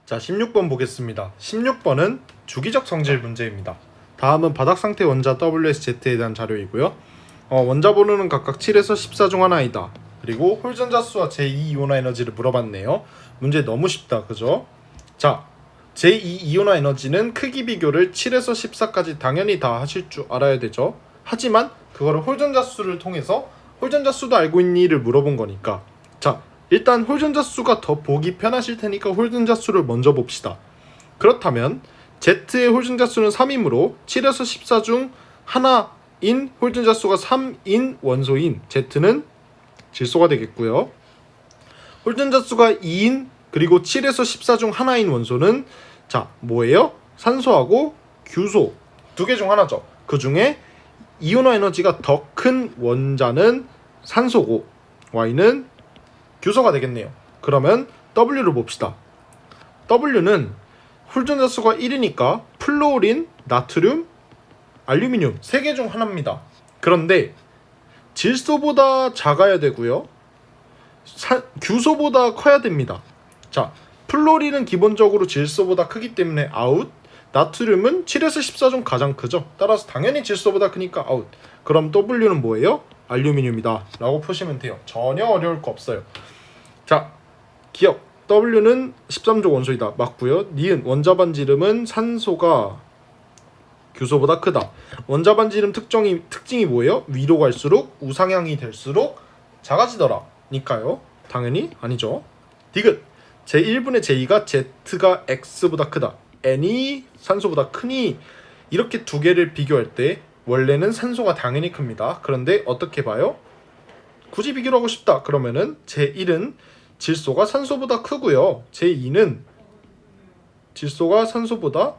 자, 16번 보겠습니다. 16번은 주기적 성질 문제입니다. 다음은 바닥 상태 원자 WSZ에 대한 자료이고요. 원자 번호는 각각 7에서 14 중 하나이다. 그리고 홀전자 수와 제2이온화 에너지를 물어봤네요. 문제 너무 쉽다, 그죠? 자, 제2이온화 에너지는 크기 비교를 7에서 14까지 당연히 다 하실 줄 알아야 되죠. 하지만 그거를 홀전자 수를 통해서 홀전자 수도 알고 있니를 물어본 거니까, 자, 일단 홀전자 수가 더 보기 편하실 테니까 홀전자 수를 먼저 봅시다. 그렇다면 Z의 홀전자 수는 3이므로 7에서 14 중 하나인 홀전자 수가 3인 원소인 Z는 질소가 되겠고요. 홀전자 수가 2인 그리고 7에서 14 중 하나인 원소는 자, 뭐예요? 산소하고 규소 두 개 중 하나죠. 그 중에 이온화 에너지가 더 큰 원자는 산소고 Y는 규소가 되겠네요. 그러면 W를 봅시다. W는 홀전자 수가 1이니까 플로린, 나트륨, 알루미늄 3개 중 하나입니다. 그런데 질소보다 작아야 되고요. 규소보다 커야 됩니다. 자, 플로린은 기본적으로 질소보다 크기 때문에 아웃, 나트륨은 7에서 14 중 가장 크죠. 따라서 당연히 질소보다 크니까 아웃. 그럼 W는 뭐예요? 알루미늄이다 라고 푸시면 돼요. 전혀 어려울 거 없어요. 자, 기억 W는 13조 원소이다. 맞고요. 니은 원자 반지름은 산소가 규소보다 크다. 원자 반지름 특징이 뭐예요? 위로 갈수록 우상향이 될수록 작아지더라 니까요. 당연히 아니죠. 디귿 제1분의 제2가 Z가 X보다 크다. N이 산소보다 크니 이렇게 두 개를 비교할 때 원래는 산소가 당연히 큽니다. 그런데 어떻게 봐요? 굳이 비교를 하고 싶다. 그러면은 제1은 질소가 산소보다 크고요. 제2는 질소가 산소보다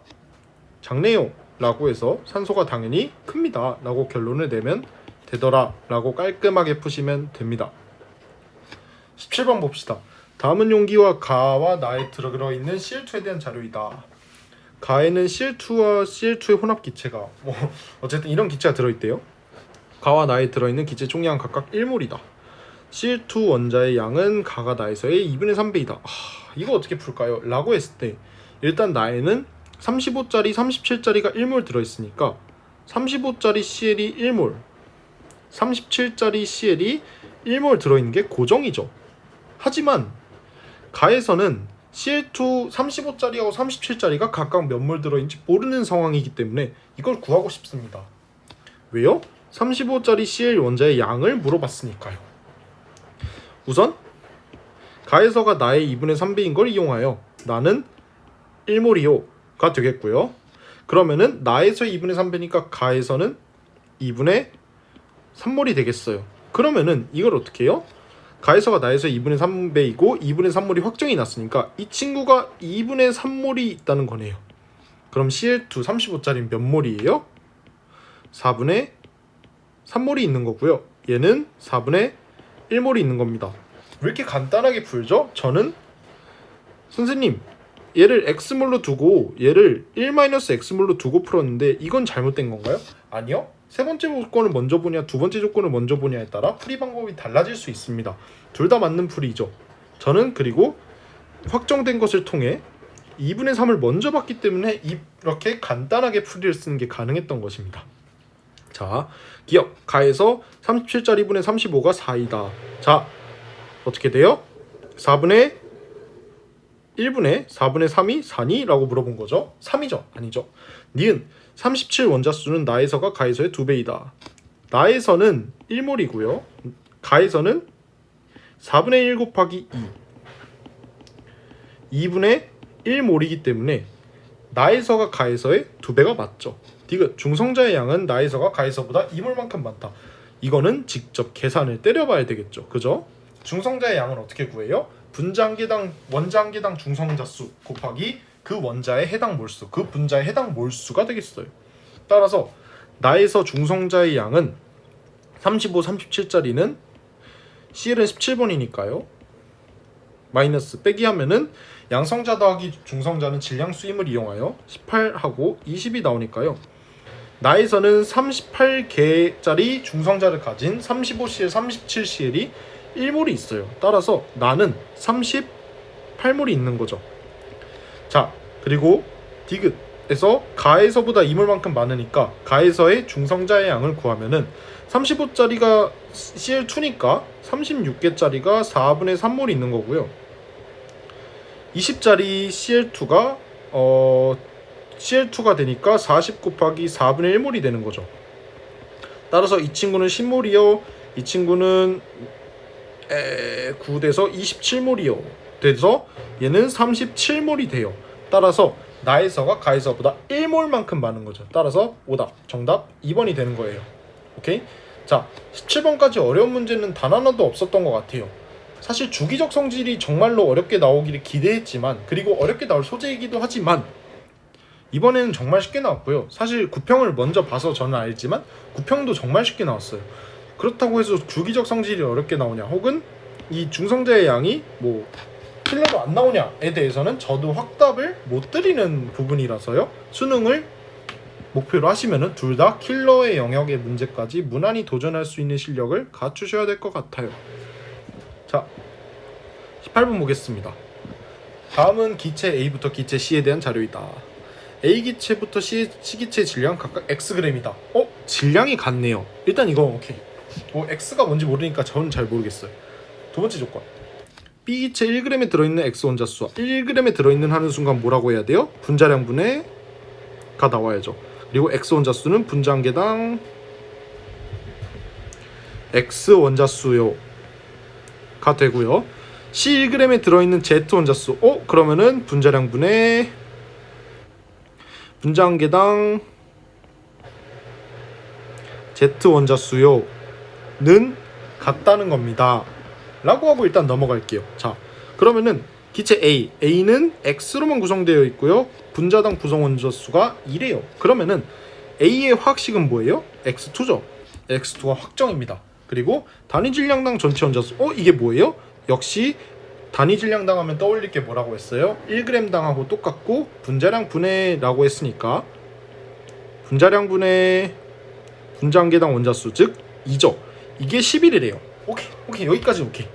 작네요 라고 해서 산소가 당연히 큽니다 라고 결론을 내면 되더라 라고 깔끔하게 푸시면 됩니다. 17번 봅시다. 다음은 용기와 가와 나에 들어있는 Cl2에 대한 자료이다. 가에는 Cl2와 Cl2의 혼합 기체가 어쨌든 이런 기체가 들어있대요. 가와 나에 들어있는 기체 총량은 각각 1몰이다. Cl2 원자의 양은 가가 나에서의 2분의 3배이다. 이거 어떻게 풀까요? 라고 했을 때 일단 나에는 35짜리 37짜리가 1몰 들어있으니까 35짜리 CL이 1몰 37짜리 CL이 1몰 들어있는 게 고정이죠. 하지만 가에서는 CL2 35짜리하고 37짜리가 각각 몇 몰 들어있는지 모르는 상황이기 때문에 이걸 구하고 싶습니다. 왜요? 35짜리 CL 원자의 양을 물어봤으니까요. 우선 가에서가 나의 2분의 3배인 걸 이용하여 나는 1몰이요가 되겠고요. 그러면은 나에서 2분의 3배니까 가에서는 2분의 3몰이 되겠어요. 그러면은 이걸 어떻게 해요? 가에서가 나에서 2분의 3배이고 2분의 3몰이 확정이 났으니까 이 친구가 2분의 3몰이 있다는 거네요. 그럼 Cl2 35짜리 몇 몰이에요? 4분의 3몰이 있는 거고요. 얘는 4분의 1몰이 있는 겁니다. 왜 이렇게 간단하게 풀죠? 저는 선생님 얘를 x몰로 두고 얘를 1-x몰로 두고 풀었는데 이건 잘못된 건가요? 아니요. 세 번째 조건을 먼저 보냐 두 번째 조건을 먼저 보냐에 따라 풀이 방법이 달라질 수 있습니다. 둘 다 맞는 풀이죠. 저는 그리고 확정된 것을 통해 2분의 3을 먼저 봤기 때문에 이렇게 간단하게 풀이를 쓰는 게 가능했던 것입니다. 자, 기억 가에서 37짜리 분의 35가 4이다. 자, 어떻게 돼요? 4분의 1분의 4분의 3이 4니? 라고 물어본 거죠. 3이죠? 아니죠. 니은 37 원자수는 나에서가 가에서의 2배이다. 나에서는 1몰이고요. 가에서는 4분의 1 곱하기 2분의 1몰이기 때문에 나에서가 가에서의 2배가 맞죠. 디귿 중성자의 양은 나에서가 가에서보다 2몰만큼 많다. 이거는 직접 계산을 때려봐야 되겠죠. 그죠? 중성자의 양은 어떻게 구해요? 분자 한 개당 원자 한 개당 중성자 수 곱하기 그 원자의 해당 몰수, 그 분자의 해당 몰수가 되겠어요. 따라서 나에서 중성자의 양은 35, 37짜리는 CL은 17번이니까요. 마이너스 빼기 하면은 양성자 더하기 중성자는 질량수임을 이용하여 18하고 20이 나오니까요. 나에서는 38개짜리 중성자를 가진 35CL, 37CL이 1몰이 있어요. 따라서 나는 38몰이 있는 거죠. 자, 그리고 디귿에서 가에서보다 이물만큼 많으니까 가에서의 중성자의 양을 구하면은 35짜리가 CL2니까 36개짜리가 4분의 3몰 있는 거고요. 20짜리 CL2가 되니까 40 곱하기 4분의 1몰이 되는 거죠. 따라서 이 친구는 10몰이요. 이 친구는 9돼서 27몰이요. 돼서 얘는 37몰이 돼요. 따라서 나에서가 가에서보다 1몰만큼 많은 거죠. 따라서 오답, 정답 2번이 되는 거예요. 오케이? 자, 17번까지 어려운 문제는 단 하나도 없었던 것 같아요. 사실 주기적 성질이 정말로 어렵게 나오기를 기대했지만, 그리고 어렵게 나올 소재이기도 하지만 이번에는 정말 쉽게 나왔고요. 사실 구평을 먼저 봐서 저는 알지만 구평도 정말 쉽게 나왔어요. 그렇다고 해서 주기적 성질이 어렵게 나오냐, 혹은 이 중성자의 양이 뭐 킬러로 안 나오냐에 대해서는 저도 확답을 못 드리는 부분이라서요. 수능을 목표로 하시면은 둘 다 킬러의 영역의 문제까지 무난히 도전할 수 있는 실력을 갖추셔야 될 것 같아요. 자, 18번 보겠습니다. 다음은 기체 A부터 기체 C에 대한 자료이다. A 기체부터 C 기체 질량 각각 Xg이다. 질량이 같네요. 일단 이거 오케이. 뭐 X가 뭔지 모르니까 저는 잘 모르겠어요. 두 번째 조건. B 기체 1g에 들어있는 X 원자수와 1g에 들어있는 하는 순간 뭐라고 해야 돼요? 분자량분해가 나와야죠. 그리고 X 원자수는 분자 한 개당 X 원자수요가 되고요. C 1g에 들어있는 Z 원자수. 그러면은 분자량분해 분자 한 개당 Z 원자수요는 같다는 겁니다. 라고 하고 일단 넘어갈게요. 자, 그러면은 기체 A는 X로만 구성되어 있고요. 분자당 구성 원자수가 2래요. 그러면은 A의 화학식은 뭐예요? X2죠. X2가 확정입니다. 그리고 단위 질량당 전체 원자수. 이게 뭐예요? 역시 단위 질량당 하면 떠올릴 게 뭐라고 했어요? 1g당하고 똑같고 분자량 분해라고 했으니까 분자량 분해 분자 한 개당 원자수 즉 2죠. 이게 11이래요. 오케이 여기까지 오케이.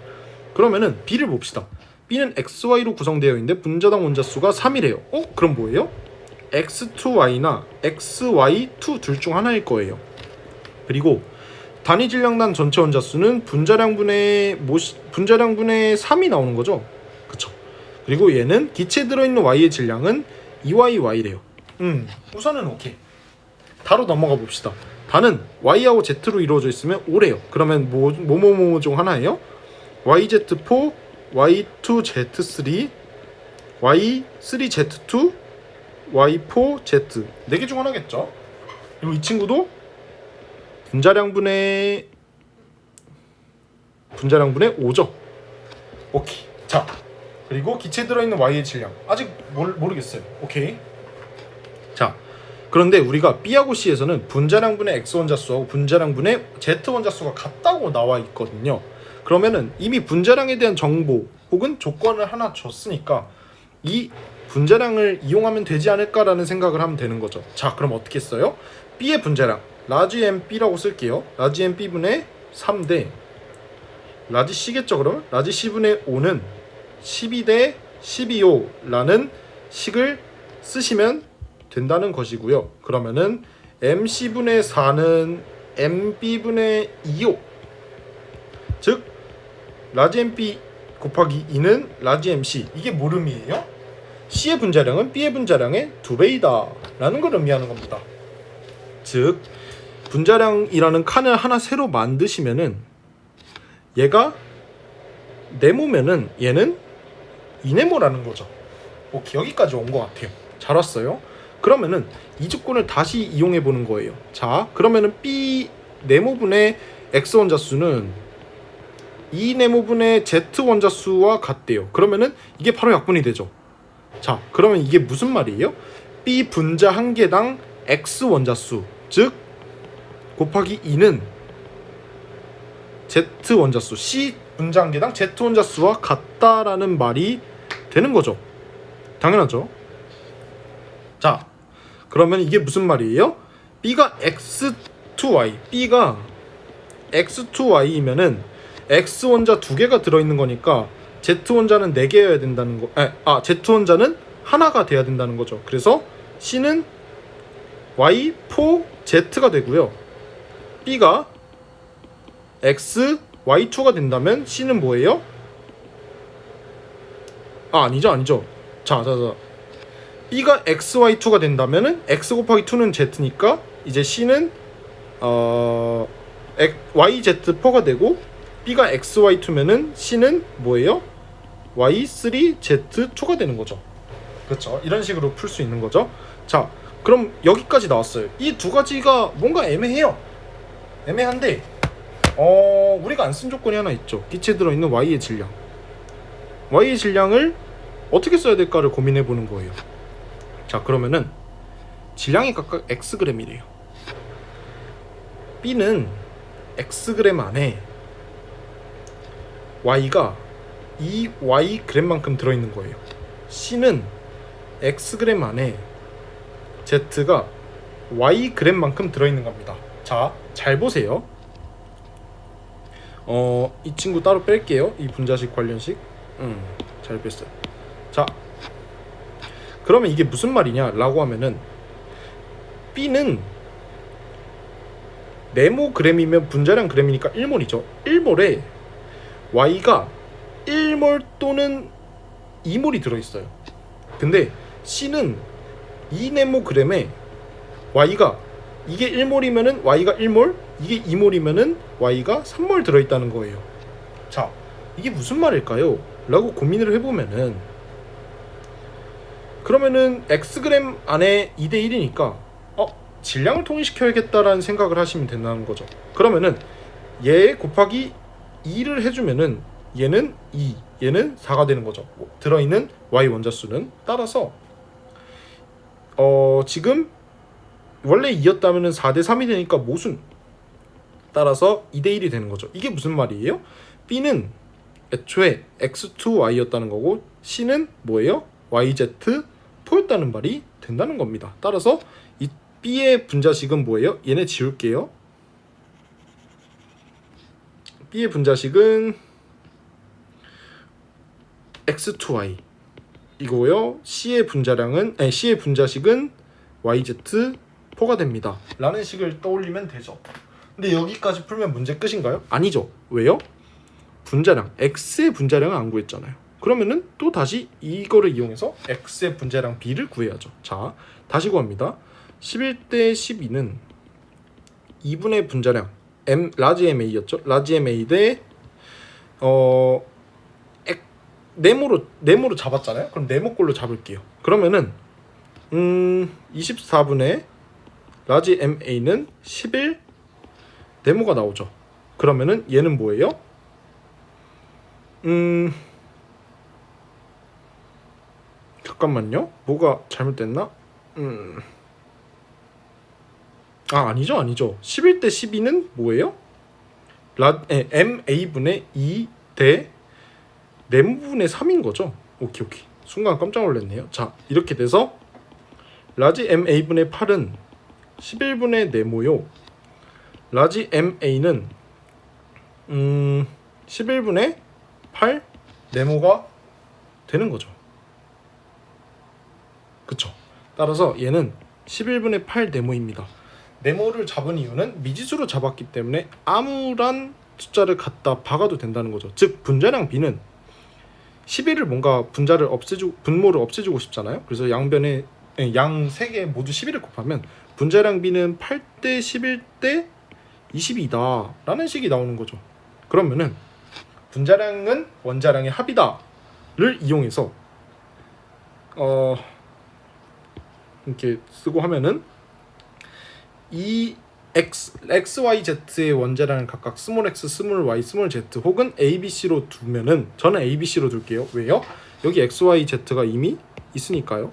그러면은 B를 봅시다. B는 XY로 구성되어 있는데 분자당 원자수가 3이래요. 그럼 뭐예요? X2Y나 XY2 둘 중 하나일 거예요. 그리고 단위 질량당 전체 원자수는 분자량분의 3이 나오는 거죠. 그쵸? 그리고 얘는 기체에 들어있는 Y의 질량은 2YY래요. 우선은 오케이. 다로 넘어가 봅시다. 단은 Y하고 Z로 이루어져 있으면 5래요. 그러면 뭐뭐뭐 중 하나예요? YZ4, Y2Z3, Y3Z2, Y4Z 4개 중 하나겠죠. 그리고 이 친구도 분자량분의 5죠. 오케이. 자, 그리고 기체에 들어있는 Y의 질량 아직 모르겠어요. 오케이. 자, 그런데 우리가 B하고 C에서는 분자량분의 X 원자수하고 분자량분의 Z 원자수가 같다고 나와 있거든요. 그러면은 이미 분자량에 대한 정보 혹은 조건을 하나 줬으니까 이 분자량을 이용하면 되지 않을까라는 생각을 하면 되는 거죠. 자, 그럼 어떻게 써요? B의 분자량 라지 MB라고 쓸게요. 라지 MB분의 3대 라지 C겠죠. 그러면 라지 C분의 5는 12대 12호라는 식을 쓰시면 된다는 것이고요. 그러면은 MC분의 4는 MB분의 2호 즉 라지 MP 곱하기 2는 라지 MC. 이게 뭘 의미해요? C의 분자량은 B의 분자량의 2배이다 라는 걸 의미하는 겁니다. 즉 분자량이라는 칸을 하나 새로 만드시면은 얘가 네모면은 얘는 이네모라는 거죠. 오케이, 여기까지 온 것 같아요. 잘 왔어요. 그러면은 이 조건을 다시 이용해 보는 거예요. 자, 그러면은 B 네모분의 X 원자수는 이 네모분의 Z 원자수와 같대요. 그러면은 이게 바로 약분이 되죠. 자, 그러면 이게 무슨 말이에요? B 분자 한 개당 X 원자수 즉 곱하기 2는 Z 원자수 C 분자 한 개당 Z 원자수와 같다라는 말이 되는 거죠. 당연하죠. 자, 그러면 이게 무슨 말이에요? B가 X2Y B가 X2Y이면은 X 원자 2개가 들어있는 거니까 Z 원자는 4개여야 된다는 거. Z 원자는 하나가 돼야 된다는 거죠. 그래서 C는 Y4Z가 되고요. B가 X, Y2가 된다면 C는 뭐예요? 아니죠. 자. B가 X, Y2가 된다면은 X 곱하기 2는 Z니까 이제 C는 YZ4가 되고 B가 X, Y2면은 C는 뭐예요? Y3Z2가 되는 거죠. 그렇죠. 이런 식으로 풀 수 있는 거죠. 자, 그럼 여기까지 나왔어요. 이 두 가지가 뭔가 애매해요. 애매한데 우리가 안 쓴 조건이 하나 있죠. 기체에 들어있는 Y의 질량. Y의 질량을 어떻게 써야 될까를 고민해 보는 거예요. 자, 그러면은 질량이 각각 Xg이래요. B는 Xg 안에 Y가 2Yg만큼 들어있는 거예요. C는 Xg 안에 Z가 Yg만큼 들어있는 겁니다. 자, 잘 보세요. 이 친구 따로 뺄게요. 이 분자식 관련식. 잘 뺐어요. 자, 그러면 이게 무슨 말이냐 라고 하면은 B는 네모그램이면 분자량 그램이니까 1몰이죠. 1몰에 Y가 1몰 또는 2몰이 들어있어요. 근데 C는 2네모그램에 Y가 이게 1몰이면은 Y가 1몰, 이게 2몰이면은 Y가 3몰 들어있다는 거예요. 자, 이게 무슨 말일까요? 라고 고민을 해보면은 그러면은 Xg 안에 2대 1이니까 질량을 통일시켜야겠다라는 생각을 하시면 된다는 거죠. 그러면은 얘 곱하기 2를 해주면은 얘는 2, 얘는 4가 되는 거죠. 들어있는 Y 원자수는. 따라서 지금 원래 2였다면은 4대 3이 되니까 모순. 따라서 2대 1이 되는 거죠. 이게 무슨 말이에요? B는 애초에 X2Y였다는 거고 C는 뭐예요? YZ4였다는 말이 된다는 겁니다. 따라서 이 B의 분자식은 뭐예요? 얘네 지울게요. B의 분자식은 X2Y 이거고요. C의 분자식은 YZ4가 됩니다. 라는 식을 떠올리면 되죠. 근데 여기까지 풀면 문제 끝인가요? 아니죠. 왜요? 분자량, X의 분자량을 안 구했잖아요. 그러면은 또 다시 이거를 이용해서 X의 분자량 B를 구해야죠. 자, 다시 구합니다. 11대 12는 2분의 분자량 라지 MA였죠. 라지 MA 대 네모로 잡았잖아요. 그럼 네모꼴로 잡을게요. 그러면은 24분의 라지 MA는 11 네모가 나오죠. 그러면은 얘는 뭐예요? 잠깐만요. 뭐가 잘못됐나? 아니죠. 11대 12는 뭐예요? MA분의 2 대 네모분의 3인 거죠. 오케이. 순간 깜짝 놀랐네요. 자, 이렇게 돼서 라지 MA분의 8은 11분의 네모요. 라지 MA는 11분의 8 네모가 되는 거죠. 그쵸? 따라서 얘는 11분의 8 네모입니다. 네모를 잡은 이유는 미지수로 잡았기 때문에 아무런 숫자를 갖다 박아도 된다는 거죠. 즉 분자량 B는 11을 뭔가 분모를 없애주고 싶잖아요. 그래서 양 3개 모두 11을 곱하면 분자량 B는 8대 11대 22다 라는 식이 나오는 거죠. 그러면은 분자량은 원자량의 합이다를 이용해서 이렇게 쓰고 하면은 이 XYZ의 원자량을 각각 스몰 x, 스몰 y, 스몰 z 혹은 ABC로 두면은 저는 ABC로 둘게요. 왜요? 여기 XYZ가 이미 있으니까요.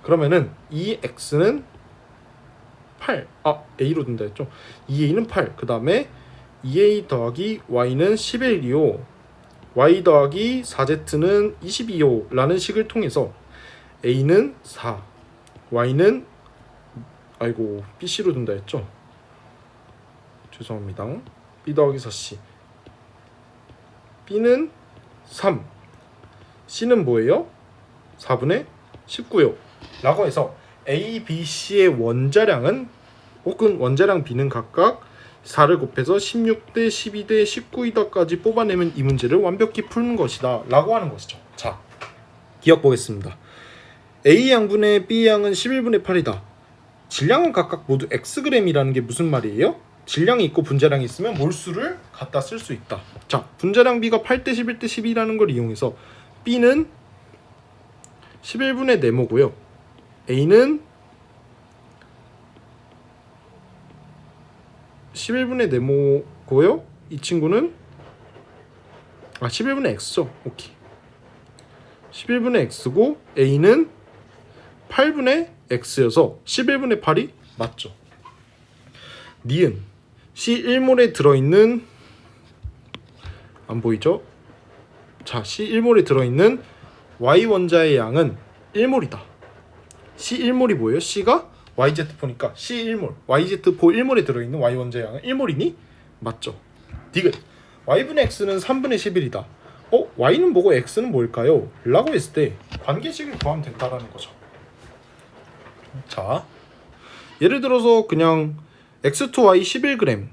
그러면은 이 X는 8 A로 둔다 했죠. 2A는 8 그 다음에 2A 더하기 Y는 11이요 Y 더하기 4Z는 22요 라는 식을 통해서 A는 4 Y는 BC로 둔다 했죠. 죄송합니다. B 더하기 4C B는 3 C는 뭐예요? 4분의 19요 라고 해서 A, B, C의 원자량은 혹은 원자량 B는 각각 4를 곱해서 16대 12대 19이다까지 뽑아내면 이 문제를 완벽히 푸는 것이다 라고 하는 것이죠. 자, 기억 보겠습니다. A 양분의 B 양은 11분의 8이다. 질량은 각각 모두 Xg이라는 게 무슨 말이에요? 질량이 있고 분자량이 있으면 몰수를 갖다 쓸 수 있다. 자, 분자량 B가 8대 11대 12라는 걸 이용해서 B는 11분의 4모고요. A는 11분의 4모고요. 이 친구는 11분의 X죠. 오케이. 11분의 X고 A는 8분의 X여서 11분의 8이 맞죠. 니은 C1몰에 들어있는 안 보이죠? 자, C1몰에 들어있는 Y 원자의 양은 1몰이다. C1몰이 뭐예요? C가 YZ4니까 C1몰 YZ4 1몰에 들어있는 Y 원자의 양은 1몰이니? 맞죠. 디귿 Y분의 X는 3분의 11이다. Y는 뭐고 X는 뭘까요? 라고 했을 때 관계식을 구하면 된다라는 거죠. 자, 예를 들어서 그냥 X2Y 11g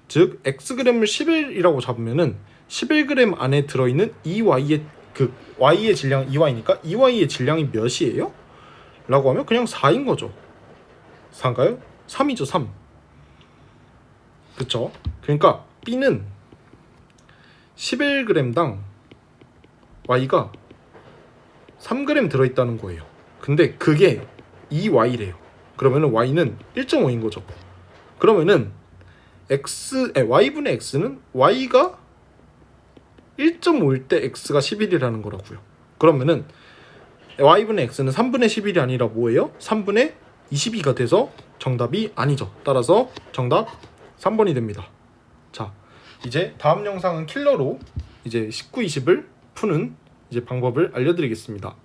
즉 Xg을 11이라고 잡으면은 11g 안에 들어있는 이 Y의 Y의 질량 2Y니까 2Y의 질량이 몇이에요? 라고 하면 그냥 4인 거죠. 4인가요? 3이죠. 3. 그쵸? 그러니까 B는 11g당 Y가 3g 들어있다는 거예요. 근데 그게 2Y래요. 그러면은 Y는 1.5인 거죠. 그러면은 Y분의 X는 Y가 1.5일 때 X가 11이라는 거라고요. 그러면은 Y분의 X는 3분의 11이 아니라 뭐예요? 3분의 22가 돼서 정답이 아니죠. 따라서 정답 3번이 됩니다. 자, 이제 다음 영상은 킬러로 이제 19, 20을 푸는 이제 방법을 알려드리겠습니다.